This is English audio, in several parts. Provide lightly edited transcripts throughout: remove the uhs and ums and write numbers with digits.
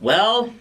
Well,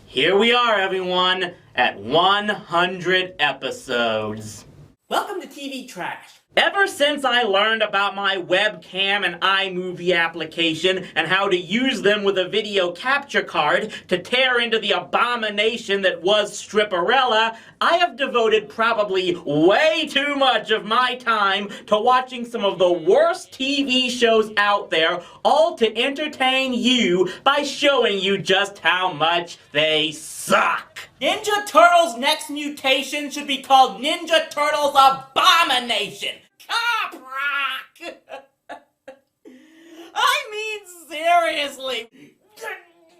here we are, everyone, at 100 episodes. Welcome to TV Trash. Ever since I learned about my webcam and iMovie application and how to use them with a video capture card to tear into the abomination that was Stripperella, I have devoted probably way too much of my time to watching some of the worst TV shows out there, all to entertain you by showing you just how much they suck. Ninja Turtles' next mutation should be called Ninja Turtles Abomination. Cop rock! I mean, seriously.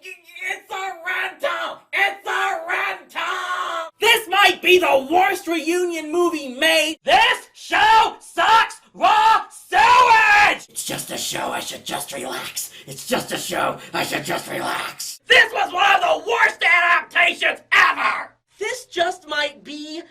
It's a rental! It's a rental! This might be the worst reunion movie made. This show sucks raw sewage! It's just a show, I should just relax. It's just a show, I should just relax. This was one of the worst adaptations ever! This just might be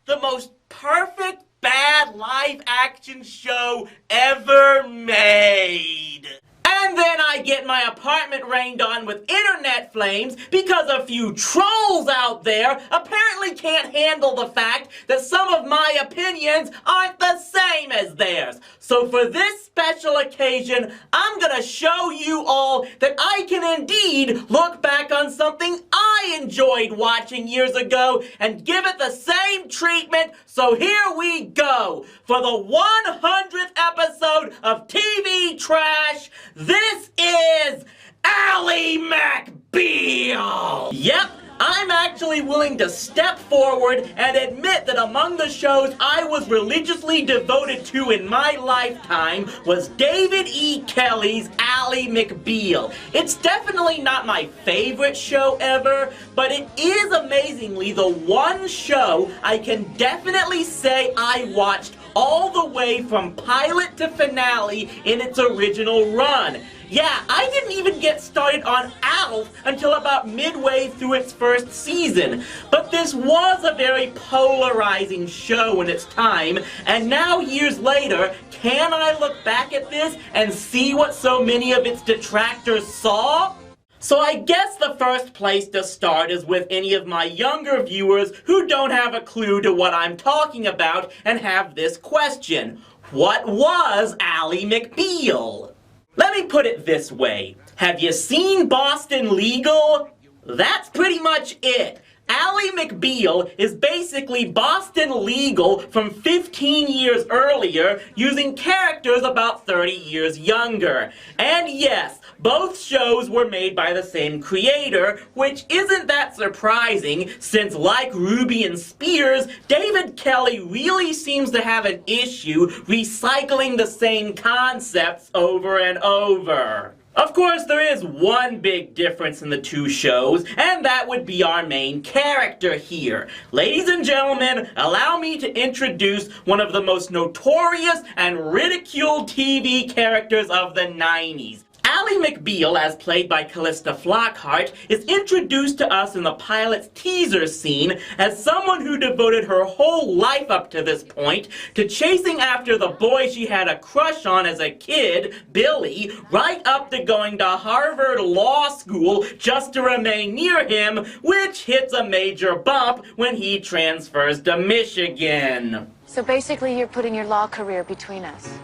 the most perfect bad live-action show ever made. And then I get my apartment rained on with internet flames because a few trolls out there apparently can't handle the fact that some of my opinions aren't the same as theirs. So for this special occasion, I'm gonna show you all that I can indeed look back on something I enjoyed watching years ago and give it the same treatment. So here we go. For the 100th episode of TV Trash, this is Ally McBeal! Yep, I'm actually willing to step forward and admit that among the shows I was religiously devoted to in my lifetime was David E. Kelley's Ally McBeal. It's definitely not my favorite show ever, but it is amazingly the one show I can definitely say I watched all the way from pilot to finale in its original run. Yeah, I didn't even get started on ALF until about midway through its first season. But this was a very polarizing show in its time, and now years later, can I look back at this and see what so many of its detractors saw? So I guess the first place to start is with any of my younger viewers who don't have a clue to what I'm talking about and have this question. What was Ally McBeal? Let me put it this way. Have you seen Boston Legal? That's pretty much it. Ally McBeal is basically Boston Legal from 15 years earlier using characters about 30 years younger. And yes, both shows were made by the same creator, which isn't that surprising since, like Ruby and Spears, David Kelley really seems to have an issue recycling the same concepts over and over. Of course, there is one big difference in the two shows, and that would be our main character here. Ladies and gentlemen, allow me to introduce one of the most notorious and ridiculed TV characters of the 90s. Ally McBeal, as played by Callista Flockhart, is introduced to us in the pilot's teaser scene as someone who devoted her whole life up to this point to chasing after the boy she had a crush on as a kid, Billy, right up to going to Harvard Law School just to remain near him, which hits a major bump when he transfers to Michigan. So basically you're putting your law career between us.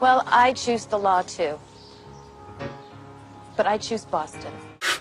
Well, I choose the law too. But I choose Boston.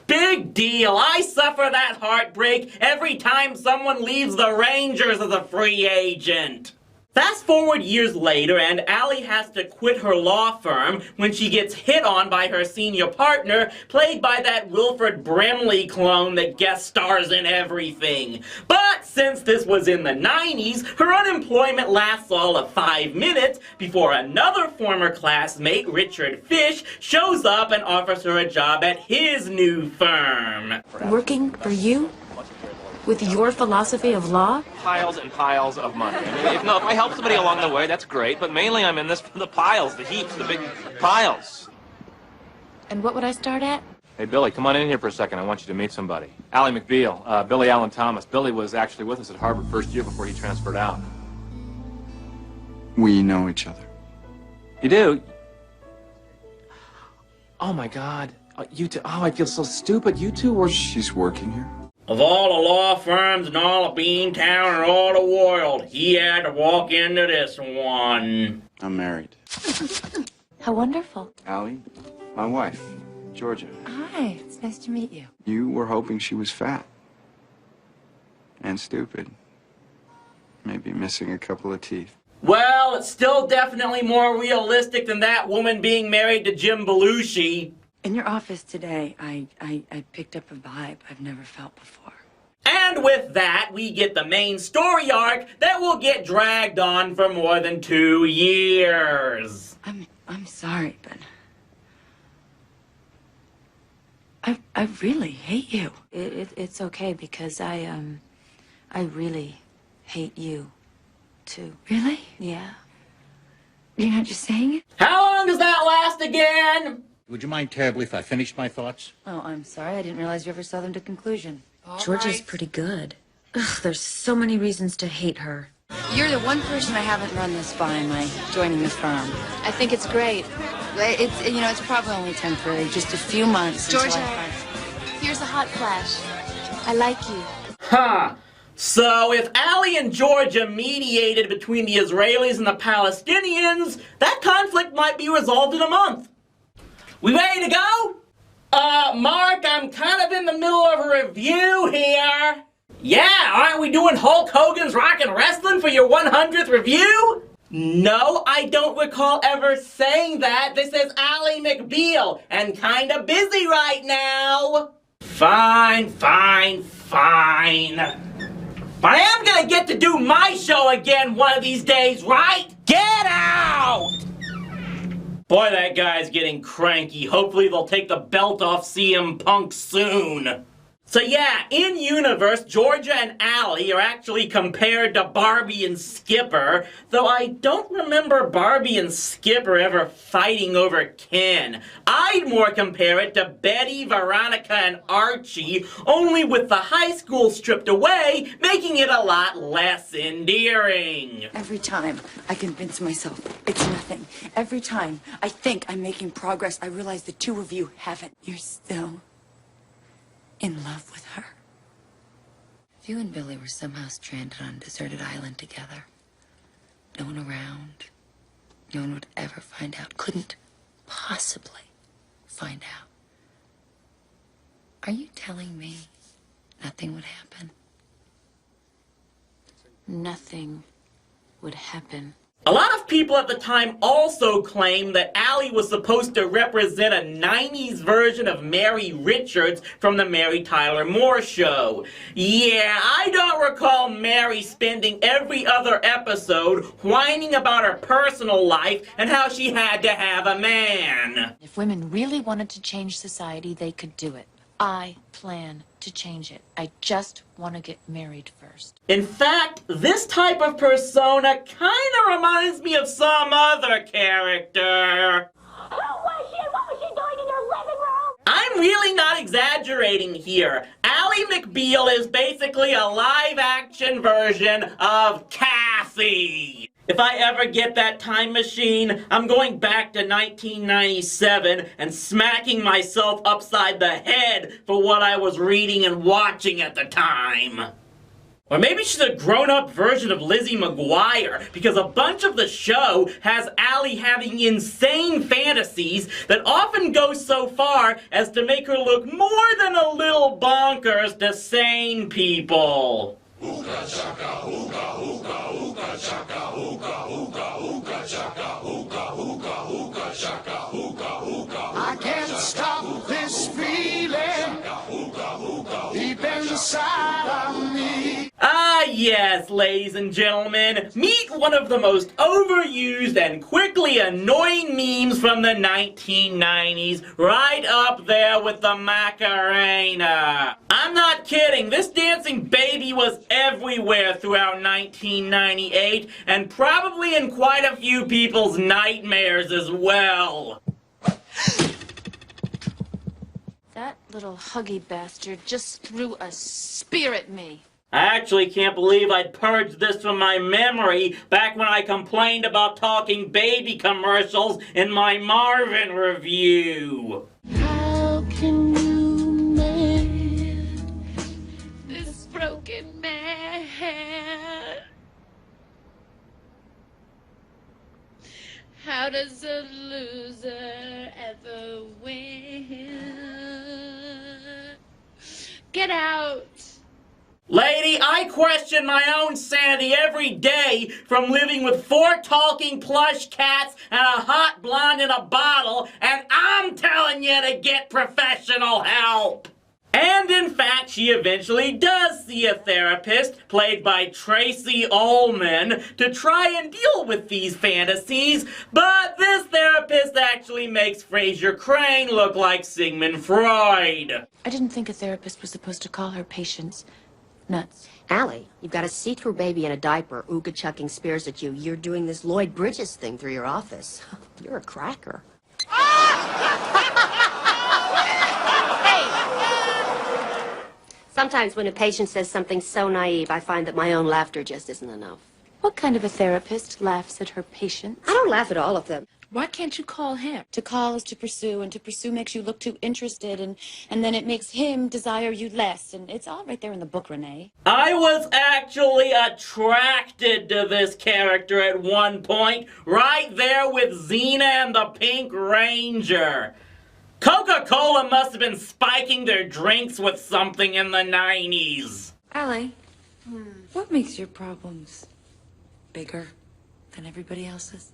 Big deal. I suffer that heartbreak every time someone leaves the Rangers as a free agent. Fast forward years later, and Ally has to quit her law firm when she gets hit on by her senior partner, played by that Wilford Brimley clone that guest stars in everything. But since this was in the 90s, her unemployment lasts all of 5 minutes before another former classmate, Richard Fish, shows up and offers her a job at his new firm. Working for you? With your philosophy of law? Piles and piles of money. I mean, if I help somebody along the way, that's great, but mainly I'm in this for the piles, the heaps, the big piles. And what would I start at? Hey, Billy, come on in here for a second. I want you to meet somebody. Ally McBeal, Billy Allen Thomas. Billy was actually with us at Harvard first year before he transferred out. We know each other. You do? Oh my God. You two. Oh, I feel so stupid. You two were. She's working here? Of all the law firms in all of Beantown and all the world, he had to walk into this one. I'm married. How wonderful. Allie, my wife, Georgia. Hi, it's nice to meet you. You were hoping she was fat. And stupid. Maybe missing a couple of teeth. Well, it's still definitely more realistic than that woman being married to Jim Belushi. In your office today, I picked up a vibe I've never felt before. And with that, we get the main story arc that will get dragged on for more than 2 years. I'm sorry, but I really hate you. It's okay because I really hate you too. Really? Yeah. You're not just saying it? How long does that last again? Would you mind terribly if I finished my thoughts? Oh, I'm sorry. I didn't realize you ever saw them to conclusion. Georgia's pretty good. Ugh, there's so many reasons to hate her. You're the one person I haven't run this by my joining this firm. I think it's great. It's probably only temporary, just a few months. Georgia, here's a hot flash. I like you. Huh. So if Allie and Georgia mediated between the Israelis and the Palestinians, that conflict might be resolved in a month. We ready to go? Mark, I'm kind of in the middle of a review here. Yeah, aren't we doing Hulk Hogan's Rockin' Wrestling for your 100th review? No, I don't recall ever saying that. This is Ally McBeal, and kinda busy right now. Fine. But I am gonna get to do my show again one of these days, right? Get out! Boy, that guy's getting cranky. Hopefully they'll take the belt off CM Punk soon. So yeah, in universe, Georgia and Allie are actually compared to Barbie and Skipper, though I don't remember Barbie and Skipper ever fighting over Ken. I'd more compare it to Betty, Veronica, and Archie, only with the high school stripped away, making it a lot less endearing. Every time I convince myself it's nothing, every time I think I'm making progress, I realize the two of you haven't. You're still in love with her. If you and Billy were somehow stranded on a deserted island together, no one around, no one would ever find out, couldn't possibly find out. Are you telling me nothing would happen? Nothing would happen. A lot of people at the time also claimed that Allie was supposed to represent a 90s version of Mary Richards from the Mary Tyler Moore Show. Yeah, I don't recall Mary spending every other episode whining about her personal life and how she had to have a man. If women really wanted to change society, they could do it. I plan to change it. I just want to get married first. In fact, this type of persona kinda reminds me of some other character. Who was she and what was she doing in your living room? I'm really not exaggerating here. Ally McBeal is basically a live-action version of Cassie. If I ever get that time machine, I'm going back to 1997 and smacking myself upside the head for what I was reading and watching at the time. Or maybe she's a grown-up version of Lizzie McGuire, because a bunch of the show has Allie having insane fantasies that often go so far as to make her look more than a little bonkers to sane people. Hookah chaka, hookah, hookah, hookah chaka, hookah, hookah, hookah chaka, hookah, hookah, hookah chaka, hookah, hookah. I can't stop this feeling deep inside of me. Ah yes, ladies and gentlemen, meet one of the most overused and quickly annoying memes from the 1990s, right up there with the Macarena. I'm not kidding, this dancing baby was everywhere throughout 1998, and probably in quite a few people's nightmares as well. That little huggy bastard just threw a spear at me. I actually can't believe I'd purged this from my memory back when I complained about talking baby commercials in my Marvin review. How can you mend This broken man. How does a loser ever win? Get out! Lady, I question my own sanity every day from living with 4 talking plush cats and a hot blonde in a bottle, and I'm telling you to get professional help! And in fact, she eventually does see a therapist, played by Tracy Ullman, to try and deal with these fantasies, but this therapist actually makes Fraser Crane look like Sigmund Freud. I didn't think a therapist was supposed to call her patients nuts. Allie, you've got a see-through baby in a diaper, ooga-chucking spears at you. You're doing this Lloyd Bridges thing through your office. You're a cracker. Sometimes when a patient says something so naive, I find that my own laughter just isn't enough. What kind of a therapist laughs at her patients? I don't laugh at all of them. Why can't you call him? To call is to pursue, and to pursue makes you look too interested, and then it makes him desire you less, and it's all right there in the book, Renee. I was actually attracted to this character at one point, right there with Xena and the Pink Ranger. Coca-Cola must have been spiking their drinks with something in the 90s. Allie, what makes your problems bigger than everybody else's?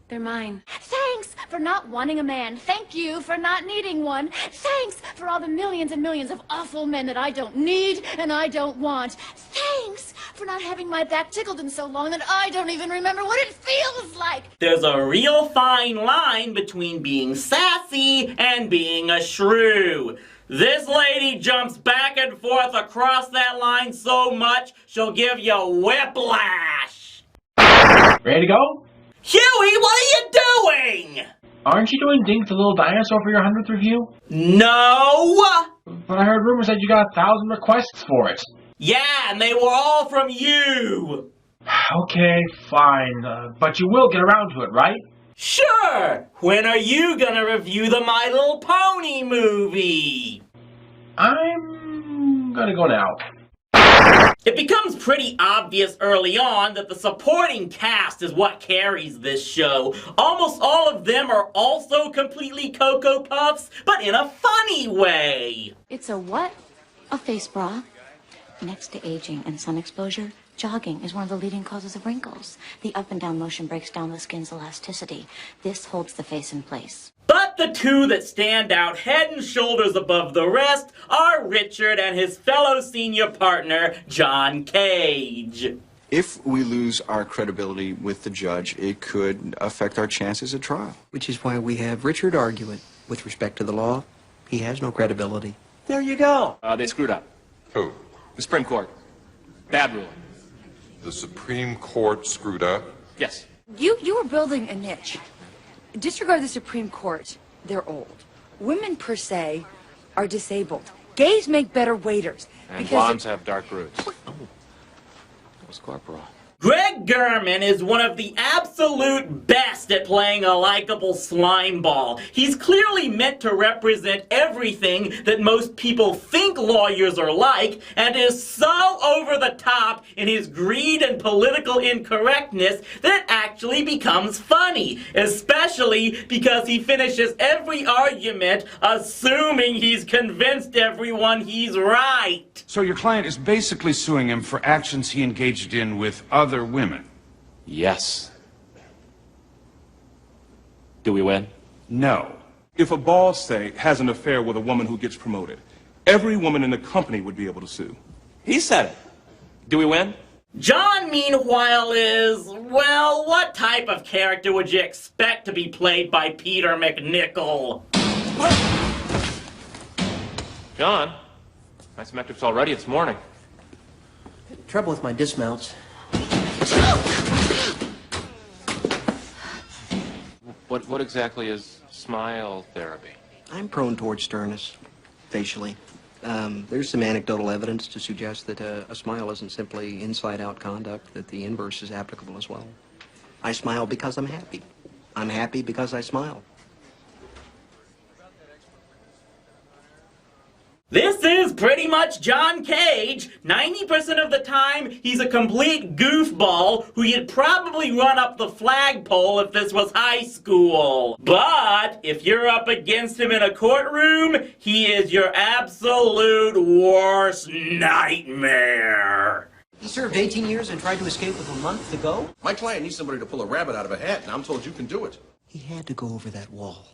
They're mine. Thanks for not wanting a man. Thank you for not needing one. Thanks for all the millions and millions of awful men that I don't need and I don't want. Thanks for not having my back tickled in so long that I don't even remember what it feels like. There's a real fine line between being sassy and being a shrew. This lady jumps back and forth across that line so much, she'll give you whiplash. Ready to go? Huey, what are you doing? Aren't you doing Dink the Little Dinosaur for your 100th review? No! But I heard rumors that you got 1,000 requests for it. Yeah, and they were all from you. Okay, fine. But you will get around to it, right? Sure! When are you gonna review the My Little Pony movie? I'm gonna go now. It becomes pretty obvious early on that the supporting cast is what carries this show. Almost all of them are also completely Cocoa Puffs, but in a funny way. It's a what? A face bra. Next to aging and sun exposure, jogging is one of the leading causes of wrinkles. The up and down motion breaks down the skin's elasticity. This holds the face in place. But the two that stand out head and shoulders above the rest are Richard and his fellow senior partner, John Cage. If we lose our credibility with the judge, it could affect our chances at trial. Which is why we have Richard argue it. With respect to the law, he has no credibility. There you go. They screwed up. Who? The Supreme Court. Bad ruling. The Supreme Court screwed up? Yes. You were building a niche. Disregard the Supreme Court. They're old. Women, per se, are disabled. Gays make better waiters. And blondes have dark roots. Oh, that was Corporal. Greg German is one of the absolute best at playing a likable slimeball. He's clearly meant to represent everything that most people think lawyers are like, and is so over the top in his greed and political incorrectness that it actually becomes funny, especially because he finishes every argument assuming he's convinced everyone he's right. So your client is basically suing him for actions he engaged in with other women? Yes. Do we win? No. If a boss, say, has an affair with a woman who gets promoted, every woman in the company would be able to sue. He said it. Do we win? John, meanwhile, is, well, what type of character would you expect to be played by Peter McNichol? John, my metrics already this morning. Trouble with my dismounts. What exactly is smile therapy? I'm prone towards sternness, facially. There's some anecdotal evidence to suggest that a smile isn't simply inside-out conduct, that the inverse is applicable as well. I smile because I'm happy. I'm happy because I smile. This is pretty much John Cage. 90% of the time, he's a complete goofball who you'd probably run up the flagpole if this was high school. But if you're up against him in a courtroom, he is your absolute worst nightmare. He served 18 years and tried to escape with a month to go? My client needs somebody to pull a rabbit out of a hat, and I'm told you can do it. He had to go over that wall.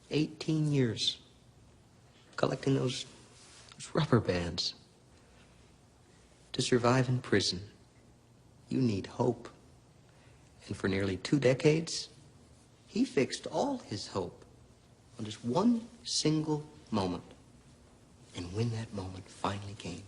18 years. Collecting those rubber bands. To survive in prison, you need hope. And for nearly 2 decades, he fixed all his hope on just one single moment. And when that moment finally came,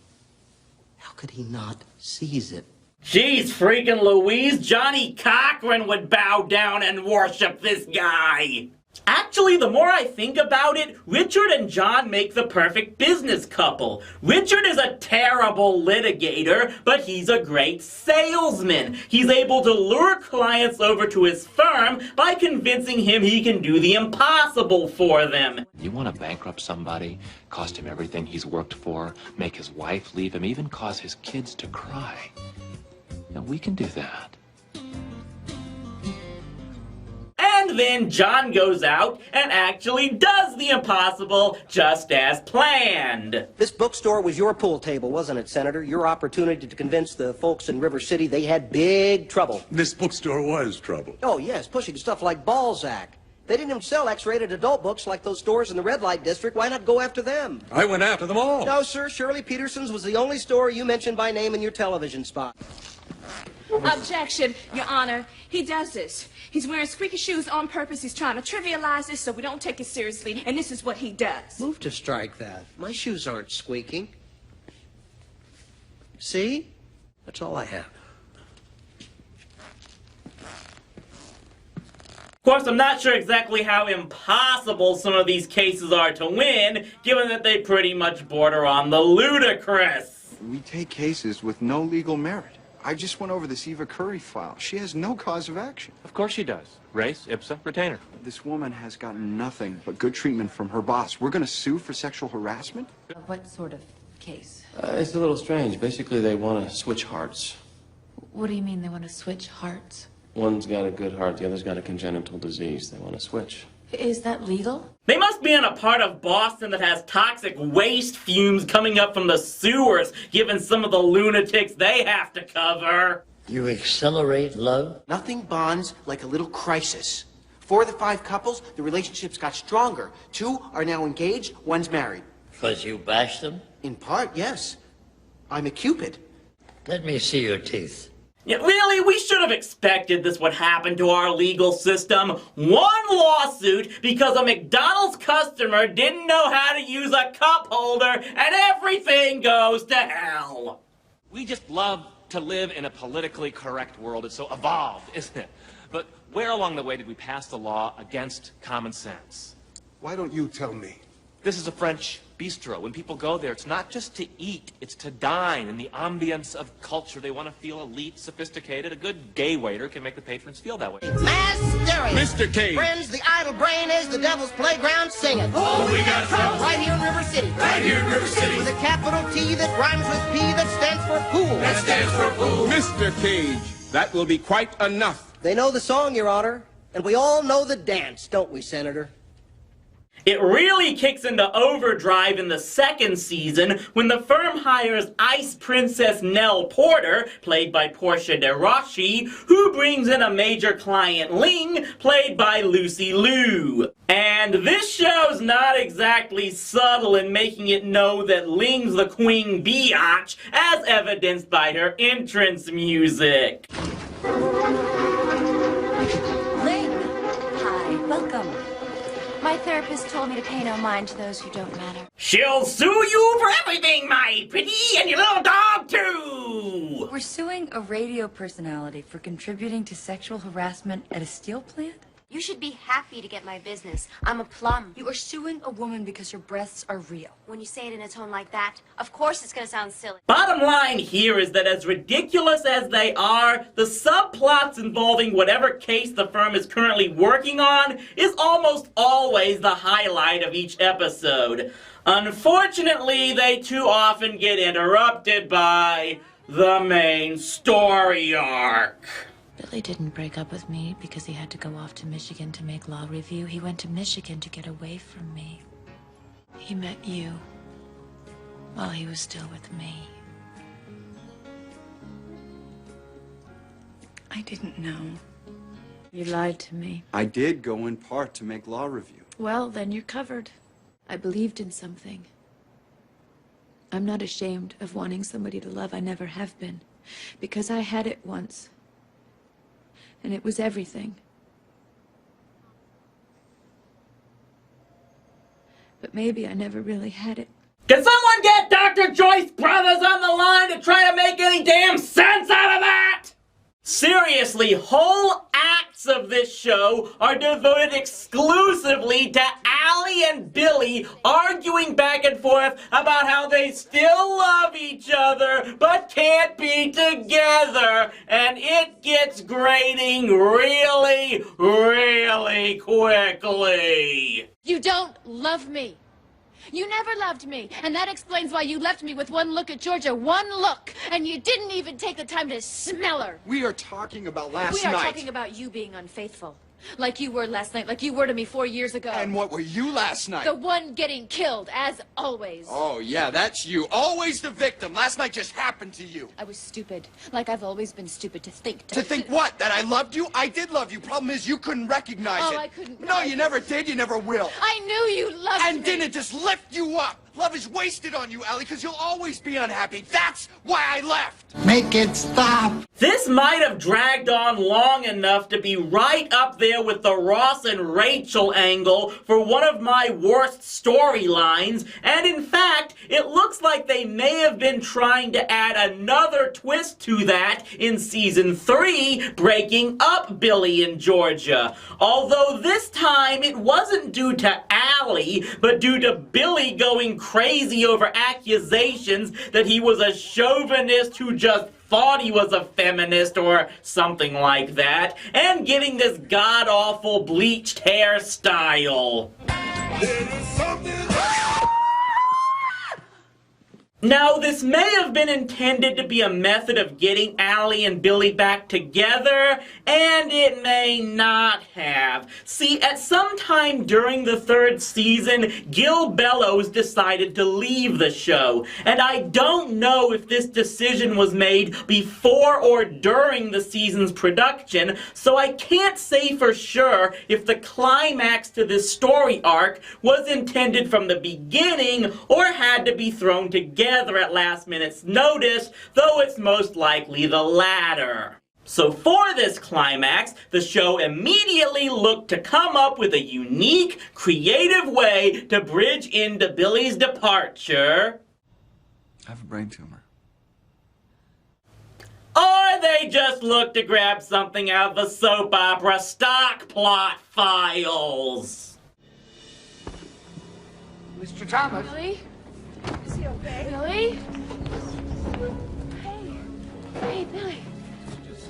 how could he not seize it? Jeez freaking Louise, Johnny Cochran would bow down and worship this guy. Actually, the more I think about it, Richard and John make the perfect business couple. Richard is a terrible litigator, but he's a great salesman. He's able to lure clients over to his firm by convincing him he can do the impossible for them. You want to bankrupt somebody, cost him everything he's worked for, make his wife leave him, even cause his kids to cry. Now, we can do that. And then John goes out and actually does the impossible just as planned. This bookstore was your pool table, wasn't it, Senator? Your opportunity to convince the folks in River City they had big trouble. This bookstore was trouble. Oh, yes, pushing stuff like Balzac. They didn't even sell X-rated adult books like those stores in the red light district. Why not go after them? I went after them all. No, sir. Shirley Peterson's was the only store you mentioned by name in your television spot. Objection, Your Honor. He does this. He's wearing squeaky shoes on purpose. He's trying to trivialize this so we don't take it seriously, and this is what he does. Move to strike that. My shoes aren't squeaking. See? That's all I have. Of course, I'm not sure exactly how impossible some of these cases are to win, given that they pretty much border on the ludicrous. We take cases with no legal merit. I just went over this Eva Curry file. She has no cause of action. Of course she does. Race, ipsa, retainer. This woman has gotten nothing but good treatment from her boss. We're going to sue for sexual harassment? What sort of case? It's a little strange. Basically, they want to switch hearts. What do you mean they want to switch hearts? One's got a good heart, the other's got a congenital disease. They want to switch. Is that legal? They must be in a part of Boston that has toxic waste fumes coming up from the sewers, given some of the lunatics they have to cover. You accelerate love? Nothing bonds like a little crisis. 4 of the 5 couples, the relationships got stronger. 2 are now engaged, 1's married. Because you bashed them? In part, yes. I'm a Cupid. Let me see your teeth. Yeah, really, we should have expected this would happen to our legal system. 1 lawsuit because a McDonald's customer didn't know how to use a cup holder and everything goes to hell. We just love to live in a politically correct world. It's so evolved, isn't it? But where along the way did we pass the law against common sense? Why don't you tell me? This is a French bistro. When people go there, it's not just to eat, it's to dine in the ambience of culture. They want to feel elite, sophisticated. A good gay waiter can make the patrons feel that way. Mass hysteria. Mr. Cage. Friends, the idle brain is the devil's playground singing. Oh, we got trouble. Right here in River City. Right here in River City. With a capital T that rhymes with P that stands for pool. That stands for pool. Mr. Cage, that will be quite enough. They know the song, Your Honor. And we all know the dance, don't we, Senator? It really kicks into overdrive in the 2nd season when the firm hires Ice Princess Nell Porter, played by Portia de Rossi, who brings in a major client, Ling, played by Lucy Liu. And this show's not exactly subtle in making it know that Ling's the queen biatch, as evidenced by her entrance music. Ling! Hi, welcome. My therapist told me to pay no mind to those who don't matter. She'll sue you for everything, my pretty, and your little dog, too! We're suing a radio personality for contributing to sexual harassment at a steel plant? You should be happy to get my business. I'm a plum. You are suing a woman because her breasts are real. When you say it in a tone like that, of course it's gonna sound silly. Bottom line here is that as ridiculous as they are, the subplots involving whatever case the firm is currently working on is almost always the highlight of each episode. Unfortunately, they too often get interrupted by the main story arc. Billy didn't break up with me because he had to go off to Michigan to make law review. He went to Michigan to get away from me. He met you while he was still with me. I didn't know. You lied to me. I did go in part to make law review. Well, then you're covered. I believed in something. I'm not ashamed of wanting somebody to love. I never have been. Because I had it once. And it was everything. But maybe I never really had it. Can someone get Dr. Joyce Brothers on the line to try to make any damn sense out of that? Seriously, whole acts of this show are devoted exclusively to Allie and Billy arguing back and forth about how they still love each other but can't be together, and it gets grating really, really quickly. You don't love me. You never loved me, and that explains why you left me with one look at Georgia, one look, and you didn't even take the time to smell her. We are talking about last We night. are talking about you being unfaithful. Like you were last night, like you were to me 4 years ago. And what were you last night? The one getting killed, as always. Oh, yeah, that's you. Always the victim. Last night just happened to you. I was stupid. Like I've always been stupid to think. To think what? That I loved you? I did love you. Problem is you couldn't recognize it. Oh, I couldn't. No, you never did. You never will. I knew you loved me. And didn't just lift you up. Love is wasted on you, Allie, because you'll always be unhappy. That's why I left. Make it stop. This might have dragged on long enough to be right up there with the Ross and Rachel angle for one of my worst storylines, and in fact, it looks like they may have been trying to add another twist to that in season 3, breaking up Billy and Georgia. Although this time it wasn't due to Allie, but due to Billy going crazy over accusations that he was a chauvinist who just thought he was a feminist or something like that, and getting this god-awful bleached hairstyle. Now, this may have been intended to be a method of getting Allie and Billy back together, and it may not have. See, at some time during the 3rd season, Gil Bellows decided to leave the show, and I don't know if this decision was made before or during the season's production, so I can't say for sure if the climax to this story arc was intended from the beginning or had to be thrown together at last minute's notice, though it's most likely the latter. So for this climax, the show immediately looked to come up with a unique, creative way to bridge into Billy's departure. I have a brain tumor. Or they just looked to grab something out of the soap opera stock plot files. Mr. Thomas. Billy? Is he okay? Billy? Hey. Hey, Billy.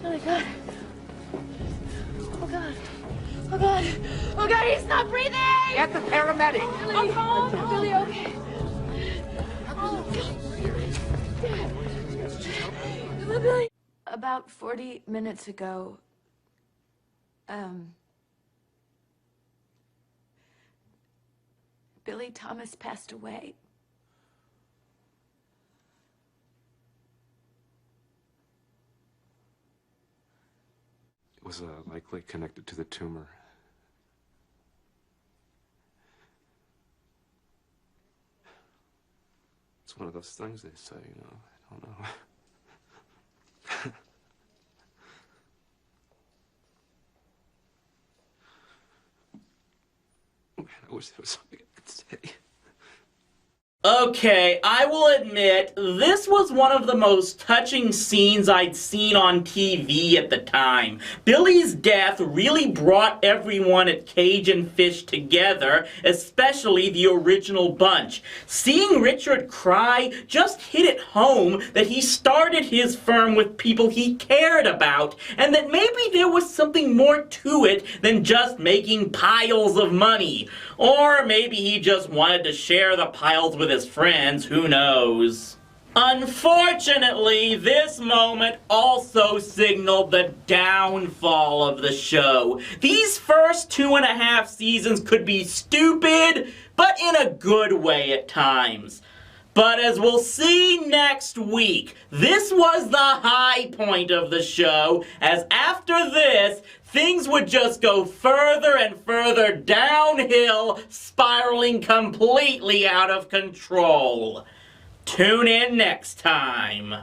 Oh, God. Oh, God. Oh, God. Oh, God, he's not breathing! Get the paramedic. Billy. I'm home. Billy, okay. Oh, God. Billy. About 40 minutes ago, Billy Thomas passed away. It was likely connected to the tumor. It's one of those things they say, you know, I don't know. Man, I wish there was something I could say. Okay, I will admit, this was one of the most touching scenes I'd seen on TV at the time. Billy's death really brought everyone at Cajun Fish together, especially the original bunch. Seeing Richard cry just hit it home that he started his firm with people he cared about, and that maybe there was something more to it than just making piles of money. Or maybe he just wanted to share the piles with his friends, who knows. Unfortunately, this moment also signaled the downfall of the show. These first 2.5 seasons could be stupid, but in a good way at times. But as we'll see next week, this was the high point of the show, as after this, things would just go further and further downhill, spiraling completely out of control. Tune in next time.